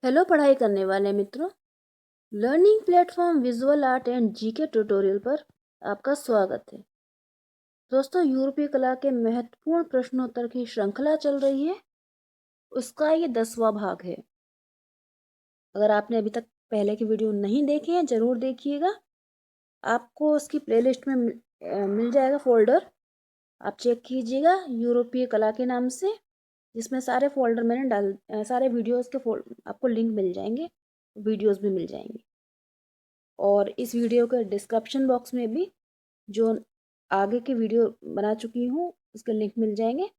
Hello पढ़ाई करने वाले मित्रों, learning platform visual art and GK tutorial पर आपका स्वागत है। दोस्तों, यूरोपीय कला के महत्वपूर्ण प्रश्नोत्तर की श्रृंखला चल रही है। उसका ये 10वां भाग है। अगर आपने अभी तक पहले के वीडियो नहीं देखे हैं, जरूर देखिएगा। आपको उसकी प्लेलिस्ट में मिल जाएगा फोल्डर। आप चेक कीजिएगा यूरोपीय कला के नाम से, जिसमें सारे फोल्डर मैंने सारे वीडियोस के आपको लिंक मिल जाएंगे, वीडियोस भी मिल जाएंगे। और इस वीडियो के डिस्क्रिप्शन बॉक्स में भी जो आगे के वीडियो बना चुकी हूँ उसके लिंक मिल जाएंगे।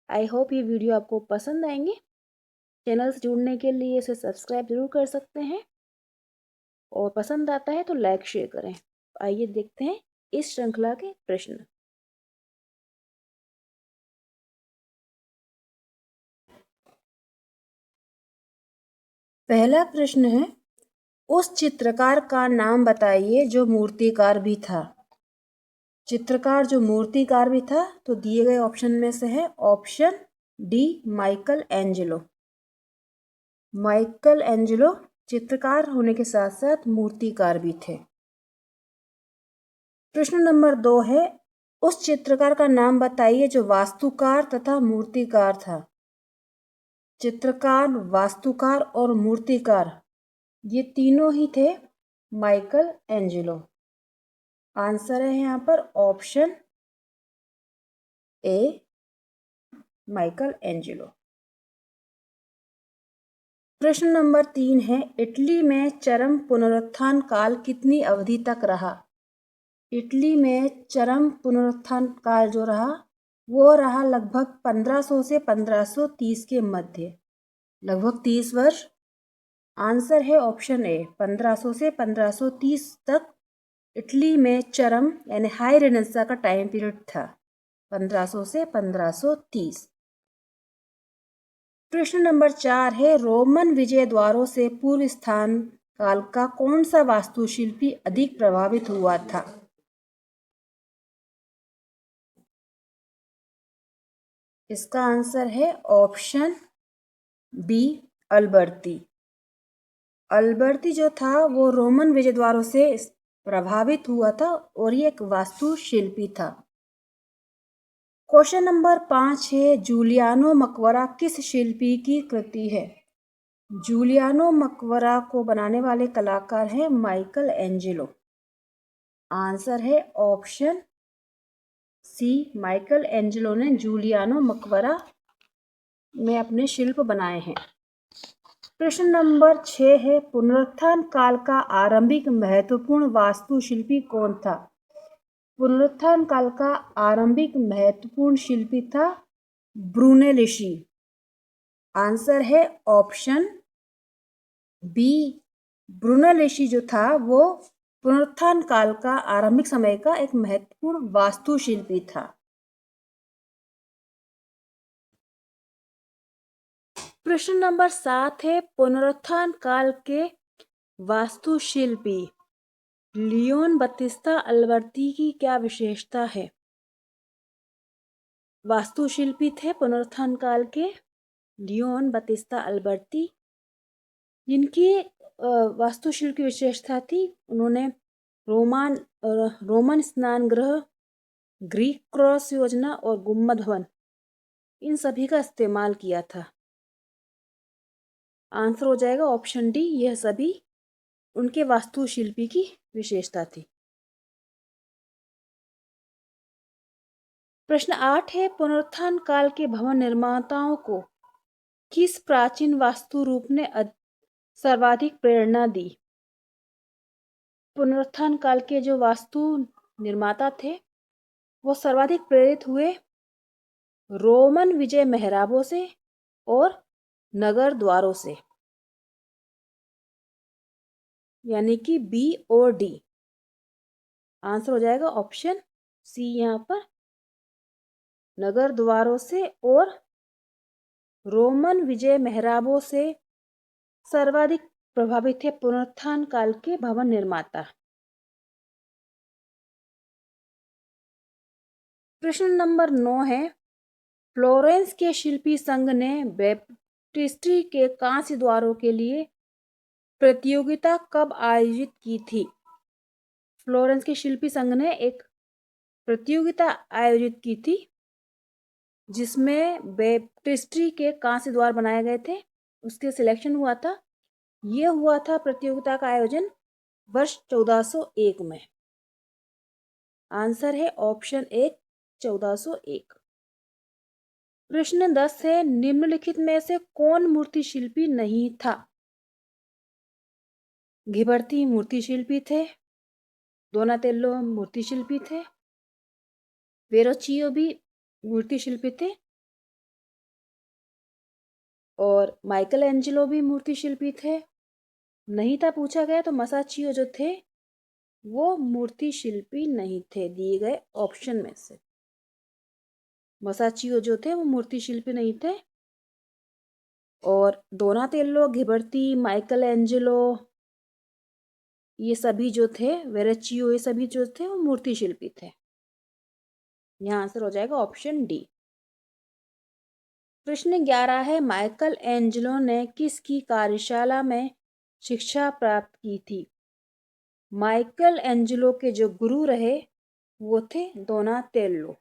आई होप ये वीडियो आपको पसंद आएंगे। चैनल से जुड़ने के लिए इसे सब्सक्राइब जरूर कर सकते हैं और पसंद आता है तो लाइक शेयर करें। आइए देखते हैं इस श्रृंखला के प्रश्न। पहला प्रश्न है, उस चित्रकार का नाम बताइए जो मूर्तिकार भी था। चित्रकार जो मूर्तिकार भी था, तो दिए गए ऑप्शन में से है option D, Michael Angelo. Michael Angelo चित्रकार होने के साथ साथ मूर्तिकार भी थे। प्रश्न नंबर 2 है, उस चित्रकार का नाम बताइए जो वास्तुकार तथा मूर्तिकार था। चित्रकार, वास्तुकार और मूर्तिकार ये तीनों ही थे माइकल एंजेलो। आंसर है यहाँ पर ऑप्शन ए, माइकल एंजेलो। प्रश्न नंबर 3 है, इटली में चरम पुनरुत्थान काल कितनी अवधि तक रहा। इटली में चरम पुनरुत्थान काल जो रहा वो रहा लगभग 1500 से 1530 के मध्य, लगभग 30 वर्ष। आंसर है ऑप्शन ए, 1500 से 1530 तक इटली में चरम यानी हाई रेनेसां का टाइम पीरियड था, 1500 से 1530। प्रश्न नंबर 4 है, रोमन विजय द्वारों से पूर्व स्थान काल का कौन सा वास्तुशिल्पी अधिक प्रभावित हुआ था। इसका आंसर है ऑप्शन बी, अल्बर्ती। अल्बर्ती जो था वो रोमन विजय द्वारों से प्रभावित हुआ था और ये एक वास्तुशिल्पी था। क्वेश्चन नंबर 5 है, जूलियानो मकबरा किस शिल्पी की कृति है। जूलियानो मकबरा को बनाने वाले कलाकार हैं माइकल एंजेलो। आंसर है ऑप्शन सी, माइकल एंजेलो ने जूलियानो मकबरा में अपने शिल्प बनाए हैं। प्रश्न नंबर 6 है, पुनरुत्थान काल का आरंभिक महत्वपूर्ण वास्तुशिल्पी कौन था। पुनरुत्थान काल का आरंभिक महत्वपूर्ण शिल्पी था ब्रूनेलिशी। आंसर है ऑप्शन बी, ब्रूनेलिशी जो था वो पुनरुत्थान काल का आरंभिक समय का एक महत्वपूर्ण वास्तुशिल्पी था। प्रश्न नंबर 7 है, पुनरुत्थान काल के वास्तुशिल्पी लियोन बत्तिस्ता अल्बर्ती की क्या विशेषता है। वास्तुशिल्पी थे पुनरुत्थान काल के लियोन बत्तिस्ता अल्बर्ती। जिनकी वास्तुशिल्प की विशेषता थी, उन्होंने रोमन स्नान गृह, ग्रीक क्रॉस योजना और गुम्बद भवन इन सभी का इस्तेमाल किया था। आंसर हो जाएगा ऑप्शन डी, यह सभी उनके वास्तुशिल्पी की विशेषता थी। प्रश्न 8 है, पुनरुत्थान काल के भवन निर्माताओं को किस प्राचीन वास्तु रूप ने सर्वाधिक प्रेरणा दी। पुनरुत्थान काल के जो वास्तु निर्माता थे वो सर्वाधिक प्रेरित हुए रोमन विजय मेहराबों से और नगर द्वारों से, यानी कि बी और डी। आंसर हो जाएगा ऑप्शन सी, यहाँ पर नगर द्वारों से और रोमन विजय मेहराबों से सर्वाधिक प्रभावित थे पुनरुत्थान काल के भवन निर्माता। प्रश्न नंबर 9 है, फ्लोरेंस के शिल्पी संघ ने बेप्टिस्ट्री के कांस्य द्वारों के लिए प्रतियोगिता कब आयोजित की थी? फ्लोरेंस के शिल्पी संघ ने एक प्रतियोगिता आयोजित की थी जिसमें बेप्टिस्ट्री के कांस्य द्वार बनाए गए थे, उसके सिलेक्शन हुआ था। यह हुआ था प्रतियोगिता का आयोजन वर्ष 1401 में। आंसर है ऑप्शन 1 1401। प्रश्न 10 है, निम्नलिखित में से कौन मूर्ति शिल्पी नहीं था? घिबर्ती मूर्ति शिल्पी थे, दोनातेल्लो मूर्ति शिल्पी थे, वेरोचियो भी मूर्ति शिल्पी थे और माइकल एंजेलो भी मूर्ति शिल्पी थे। नहीं था पूछा गया तो मसाचियो जो थे वो मूर्ति शिल्पी नहीं थे दिए गए ऑप्शन में से। मसाचियो जो थे वो मूर्ति शिल्पी नहीं थे और दोनातेल्लो, घिबर्ती, माइकल एंजेलो ये सभी जो थे, वेरेचियो ये सभी जो थे वो मूर्ति शिल्पी थे। यहाँ आंसर हो जाएगा ऑप्शन डी। प्रश्न 11 है, माइकल एंजेलो ने किसकी कार्यशाला में शिक्षा प्राप्त की थी? माइकल एंजेलो के जो गुरु रहे वो थे दोनातेल्लो।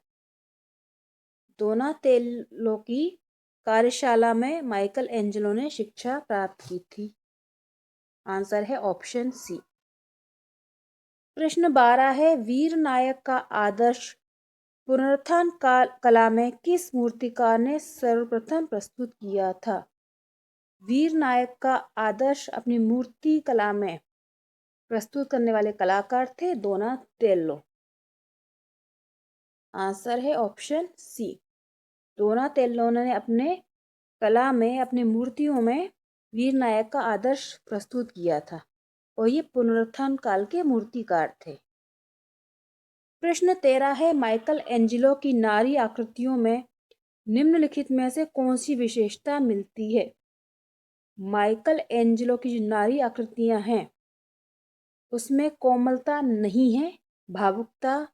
दोनातेल्लो की कार्यशाला में माइकल एंजेलो ने शिक्षा प्राप्त की थी। आंसर है ऑप्शन सी। प्रश्न 12 है, वीर नायक का आदर्श पुनरुत्थान कला में किस मूर्तिकार ने सर्वप्रथम प्रस्तुत किया था? वीर नायक का आदर्श अपनी मूर्ति कला में प्रस्तुत करने वाले कलाकार थे दोनातेल्लो। आंसर है ऑप्शन सी। दोनातेल्लो ने अपने कला में, अपनी मूर्तियों में वीर नायक का आदर्श प्रस्तुत किया था और ये पुनरुत्थान काल के मूर्तिकार थे। प्रश्न 13 है, माइकल एंजेलो की नारी आकृतियों में निम्नलिखित में से कौन सी विशेषता मिलती है? माइकल एंजेलो की जो नारी आकृतियां हैं उसमें कोमलता नहीं है, भावुकता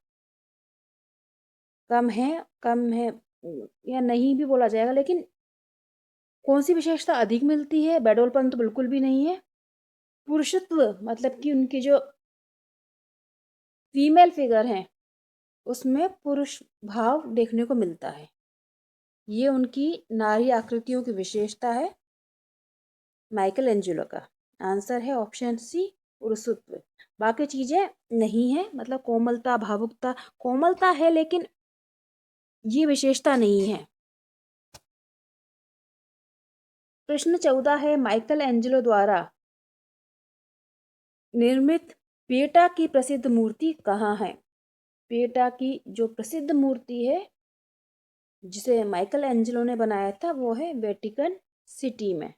कम है या नहीं भी बोला जाएगा, लेकिन कौन सी विशेषता अधिक मिलती है? बेडोलपन तो बिल्कुल भी नहीं है। पुरुषत्व मतलब कि उनकी जो फीमेल फिगर हैं उसमें पुरुष भाव देखने को मिलता है। ये उनकी नारी आकृतियों की विशेषता है माइकल एंजेलो का। आंसर है ऑप्शन सी, पुरुषत्व। बाकी चीजें नहीं है, मतलब कोमलता, भावुकता, कोमलता है लेकिन ये विशेषता नहीं है। प्रश्न 14 है, माइकल एंजेलो द्वारा निर्मित पिएटा की प्रसिद्ध मूर्ति कहाँ है? पिएटा की जो प्रसिद्ध मूर्ति है जिसे माइकल एंजेलो ने बनाया था वो है वेटिकन सिटी में।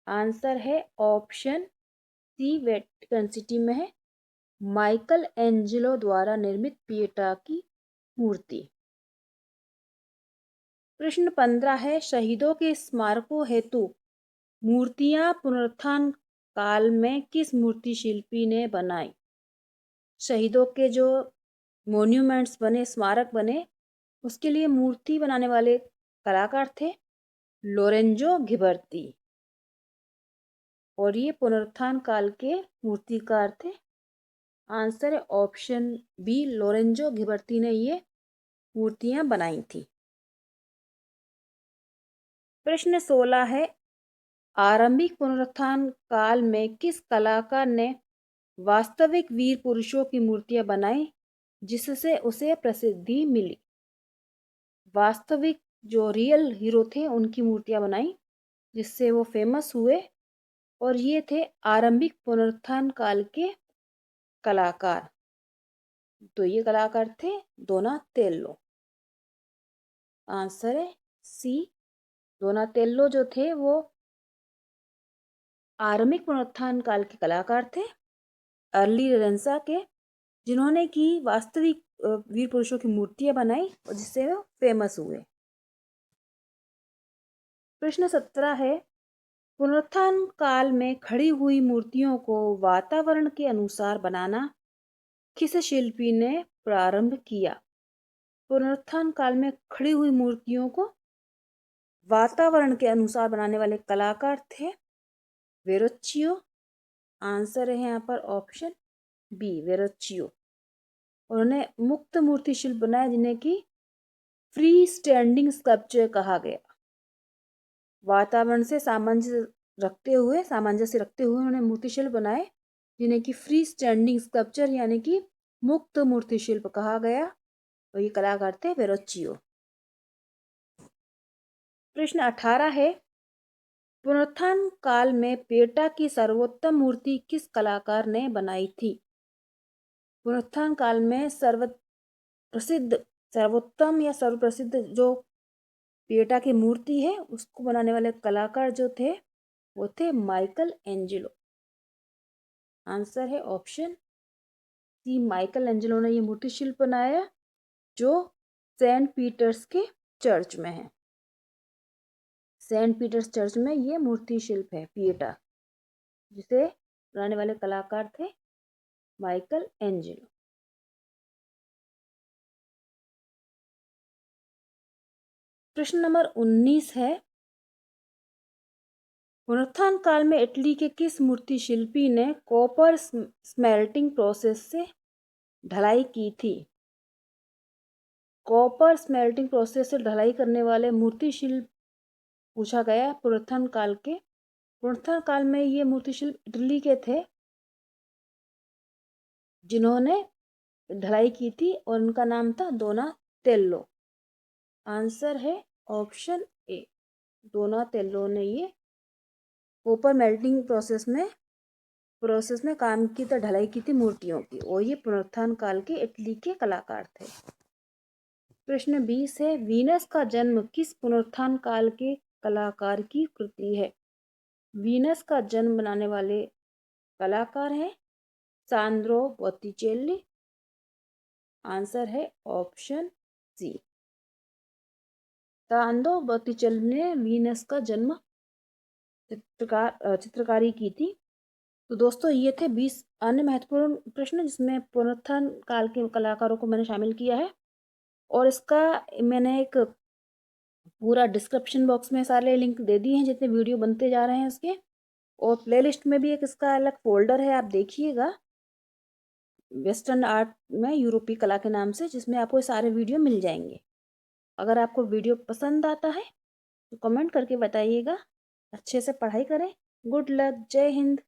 आंसर है ऑप्शन सी, वेटिकन सिटी में है माइकल एंजेलो द्वारा निर्मित पिएटा की मूर्ति। प्रश्न 15 है, शहीदों के स्मारकों हेतु मूर्तियां पुनरुत्थान काल में किस मूर्ति शिल्पी ने बनाई? शहीदों के जो मॉन्यूमेंट्स बने, स्मारक बने, उसके लिए मूर्ति बनाने वाले कलाकार थे लोरेंजो घिबर्ती और ये पुनरुत्थान काल के मूर्तिकार थे। आंसर है ऑप्शन बी, लोरेंजो घिबर्ती ने ये मूर्तियां बनाई थी। प्रश्न 16 है, आरंभिक पुनरुत्थान काल में किस कलाकार ने वास्तविक वीर पुरुषों की मूर्तियां बनाई जिससे उसे प्रसिद्धि मिली? वास्तविक जो रियल हीरो थे उनकी मूर्तियां बनाई जिससे वो फेमस हुए और ये थे आरंभिक पुनरुत्थान काल के कलाकार। तो ये कलाकार थे दोनातेल्लो। आंसर है सी, दोनातेल्लो जो थे वो आरंभिक पुनरुत्थान काल के कलाकार थे, अर्ली रेनेसां के, जिन्होंने की वास्तविक वीर पुरुषों की मूर्तियां बनाई और जिससे वो फेमस हुए। प्रश्न 17 है, पुनरुत्थान काल में खड़ी हुई मूर्तियों को वातावरण के अनुसार बनाना किस शिल्पी ने प्रारंभ किया? पुनरुत्थान काल में खड़ी हुई मूर्तियों को वातावरण के अनुसार बनाने वाले कलाकार थे वेरोच्चियो। आंसर है यहाँ पर ऑप्शन बी वेरोच्चियो। उन्होंने मुक्त मूर्ति शिल्प बनाए जिन्हें कि फ्री स्टैंडिंग स्कल्पचर कहा गया। वातावरण से सामंजस्य रखते हुए उन्होंने मूर्ति शिल्प बनाए जिन्हें कि फ्री स्टैंडिंग स्कल्पचर यानी कि मुक्त मूर्ति शिल्प कहा गया। और ये कलाकार थे वेरोच्चियो। प्रश्न 18 है, पुनरुत्थान काल में पेटा की सर्वोत्तम मूर्ति किस कलाकार ने बनाई थी? पुनरुत्थान काल में सर्वोत्तम या सर्वप्रसिद्ध जो पेटा की मूर्ति है उसको बनाने वाले कलाकार जो थे वो थे माइकल एंजेलो। आंसर है ऑप्शन सी माइकल एंजेलो ने ये मूर्ति शिल्प बनाया जो सेंट पीटर्स के चर्च में है। सेंट पीटर्स चर्च में ये मूर्ति शिल्प है पिएटा, जिसे बनाने वाले कलाकार थे माइकल एंजेलो। प्रश्न नंबर 19 है, पुनरुत्थान काल में इटली के किस मूर्ति शिल्पी ने कॉपर स्मेल्टिंग प्रोसेस से ढलाई की थी? कॉपर स्मेल्टिंग प्रोसेस से ढलाई करने वाले मूर्ति शिल्प पूछा गया पुनरुत्थान काल में ये मूर्ति शिल्प इटली के थे जिन्होंने ढलाई की थी और उनका नाम था डोनातेल्लो। आंसर है ऑप्शन ए डोनातेल्लो ने ये कॉपर मेल्टिंग प्रोसेस में काम की तो ढलाई की थी मूर्तियों की, और ये पुनरुत्थान काल के इटली के कलाकार थे। प्रश्न 20 है, वीनस का जन्म किस पुनरुत्थान काल के कलाकार की कृति है? वीनस का जन्म बनाने वाले कलाकार हैं सांद्रो बोत्तिचेल्ली। आंसर है ऑप्शन सी सांद्रो बोत्तिचेल्ली ने वीनस का जन्म चित्रकारी की थी। तो दोस्तों ये थे 20 अन्य महत्वपूर्ण प्रश्न जिसमें पुनरुत्थान काल के कलाकारों को मैंने शामिल किया है, और इसका मैंने एक पूरा डिस्क्रिप्शन बॉक्स में सारे लिंक दे दिए हैं जितने वीडियो बनते जा रहे हैं उसके, और प्लेलिस्ट में भी एक इसका अलग फोल्डर है, आप देखिएगा वेस्टर्न आर्ट में यूरोपीय कला के नाम से, जिसमें आपको सारे वीडियो मिल जाएंगे। अगर आपको वीडियो पसंद आता है तो कमेंट करके बताइएगा। अच्छे से पढ़ाई करें। Good luck. जय हिंद।